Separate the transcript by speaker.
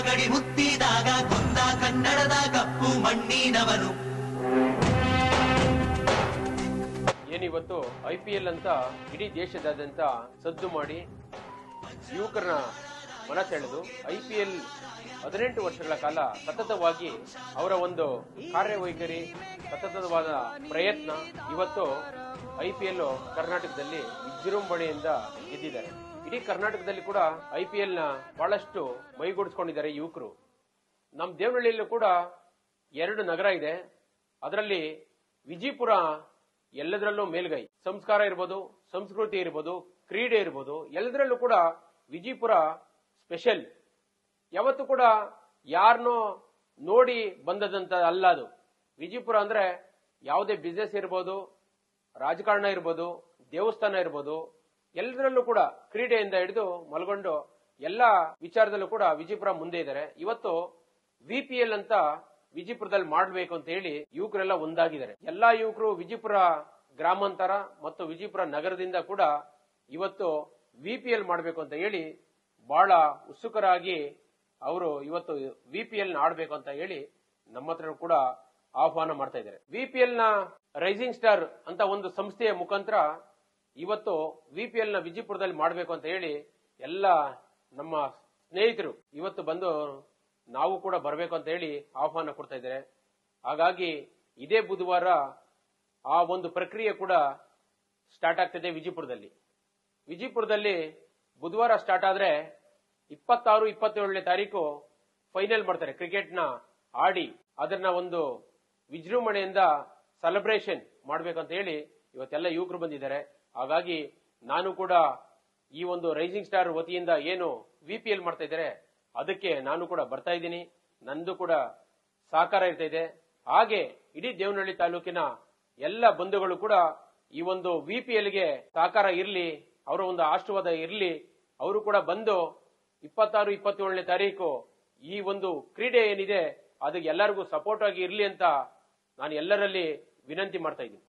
Speaker 1: ಗಡಿ ಮುತ್ತಿದಾಗ ಕೊಂದ ಕನ್ನಡದ ಕಪ್ಪು ಮಣ್ಣಿನವನು.
Speaker 2: ಏನಿವತ್ತು IPL ಅಂತ ಇಡೀ ದೇಶದಾದ್ಯಂತ ಸದ್ದು ಮಾಡಿ ಯುವಕರನ್ನ ಮನ ಸೆಳೆದು IPL 18 ವರ್ಷಗಳ ಕಾಲ ಸತತವಾಗಿ ಅವರ ಒಂದು ಕಾರ್ಯವೈಖರಿ ಸತತವಾದ ಪ್ರಯತ್ನ ಇವತ್ತು IPL ಕರ್ನಾಟಕದಲ್ಲಿ ವಿಜೃಂಭಣೆಯಿಂದ ಗೆದ್ದಿದ್ದಾರೆ. ಇಡೀ ಕರ್ನಾಟಕದಲ್ಲಿ ಕೂಡ IPL ನ ಬಹಳಷ್ಟು ಮೈಗೂಡಿಸ್ಕೊಂಡಿದ್ದಾರೆ ಯುವಕರು. ನಮ್ಮ ದೇವನಹಳ್ಳಿಯಲ್ಲೂ ಕೂಡ 2 ನಗರ ಇದೆ. ಅದರಲ್ಲಿ ವಿಜಯಪುರ ಎಲ್ಲದರಲ್ಲೂ ಮೇಲ್ಗೈ. ಸಂಸ್ಕಾರ ಇರ್ಬೋದು, ಸಂಸ್ಕೃತಿ ಇರ್ಬೋದು, ಕ್ರೀಡೆ ಇರ್ಬೋದು, ಎಲ್ಲದರಲ್ಲೂ ಕೂಡ ವಿಜಯಪುರ ಸ್ಪೆಷಲ್. ಯಾವತ್ತೂ ಕೂಡ ಯಾರನ್ನೋ ನೋಡಿ ಬಂದದಂತ ಅಲ್ಲ ಅದು. ವಿಜಯಪುರ ಅಂದ್ರೆ ಯಾವುದೇ ಬಿಸ್ನೆಸ್ ಇರ್ಬೋದು, ರಾಜಕಾರಣ ಇರ್ಬೋದು, ದೇವಸ್ಥಾನ ಇರ್ಬೋದು, ಎಲ್ಲದರಲ್ಲೂ ಕೂಡ ಕ್ರೀಡೆಯಿಂದ ಹಿಡಿದು ಮಲ್ಕೊಂಡು ಎಲ್ಲ ವಿಚಾರದಲ್ಲೂ ಕೂಡ ವಿಜಯಪುರ ಮುಂದೆ ಇದ್ದಾರೆ. ಇವತ್ತು VPL ಅಂತ ವಿಜಯಪುರದಲ್ಲಿ ಮಾಡಬೇಕು ಅಂತ ಹೇಳಿ ಯುವಕರೆಲ್ಲ ಒಂದಾಗಿದ್ದಾರೆ. ಎಲ್ಲಾ ಯುವಕರು ವಿಜಯಪುರ ಗ್ರಾಮಾಂತರ ಮತ್ತು ವಿಜಯಪುರ ನಗರದಿಂದ ಕೂಡ ಇವತ್ತು VPL ಮಾಡಬೇಕು ಅಂತ ಹೇಳಿ ಬಹಳ ಉತ್ಸುಕರಾಗಿ ಅವರು ಇವತ್ತು VPL ನ ಆಡಬೇಕು ಅಂತ ಹೇಳಿ ನಮ್ಮ ಹತ್ರ ಕೂಡ ಆಹ್ವಾನ ಮಾಡ್ತಾ ಇದ್ದಾರೆ. VPL ನ ರೈಸಿಂಗ್ ಸ್ಟಾರ್ ಅಂತ ಒಂದು ಸಂಸ್ಥೆಯ ಮುಖಾಂತರ ಇವತ್ತು VPL ನ ವಿಜಯಪುರದಲ್ಲಿ ಮಾಡಬೇಕು ಅಂತ ಹೇಳಿ ಎಲ್ಲ ನಮ್ಮ ಸ್ನೇಹಿತರು ಇವತ್ತು ಬಂದು ನಾವು ಕೂಡ ಬರಬೇಕು ಅಂತ ಹೇಳಿ ಆಹ್ವಾನ ಕೊಡ್ತಾ ಇದ್ದಾರೆ. ಹಾಗಾಗಿ ಇದೇ ಬುಧವಾರ ಆ ಒಂದು ಪ್ರಕ್ರಿಯೆ ಕೂಡ ಸ್ಟಾರ್ಟ್ ಆಗ್ತಿದೆ ವಿಜಯಪುರದಲ್ಲಿ ಬುಧವಾರ ಸ್ಟಾರ್ಟ್ ಆದ್ರೆ 26, 27ನೇ ತಾರೀಕು ಫೈನಲ್ ಮಾಡ್ತಾರೆ. ಕ್ರಿಕೆಟ್ ನ ಆಡಿ ಅದನ್ನ ಒಂದು ವಿಜೃಂಭಣೆಯಿಂದ ಸೆಲೆಬ್ರೇಷನ್ ಮಾಡ್ಬೇಕಂತ ಹೇಳಿ ಇವತ್ತೆಲ್ಲ ಯುವಕರು ಬಂದಿದ್ದಾರೆ. ಹಾಗಾಗಿ ನಾನು ಕೂಡ ಈ ಒಂದು ರೈಸಿಂಗ್ ಸ್ಟಾರ್ ವತಿಯಿಂದ ಏನು VPL ಮಾಡ್ತಾ ಇದ್ದಾರೆ ಅದಕ್ಕೆ ನಾನು ಕೂಡ ಬರ್ತಾ ಇದ್ದೀನಿ. ನಂದು ಕೂಡ ಸಹಕಾರ ಇರ್ತಾ ಇದೆ. ಹಾಗೆ ಇಡೀ ದೇವನಹಳ್ಳಿ ತಾಲೂಕಿನ ಎಲ್ಲ ಬಂಧುಗಳು ಕೂಡ ಈ ಒಂದು VPLಗೆ ಸಹಕಾರ ಇರಲಿ, ಅವರ ಒಂದು ಆಶೀರ್ವಾದ ಇರಲಿ. ಅವರು ಕೂಡ ಬಂದು 26, 27ನೇ ತಾರೀಕು ಈ ಒಂದು ಕ್ರೀಡೆ ಏನಿದೆ ಅದಕ್ಕೆ ಎಲ್ಲರಿಗೂ ಸಪೋರ್ಟ್ ಆಗಿ ಇರಲಿ ಅಂತ ನಾನು ಎಲ್ಲರಲ್ಲಿ ವಿನಂತಿ ಮಾಡ್ತಾ ಇದ್ದೀನಿ.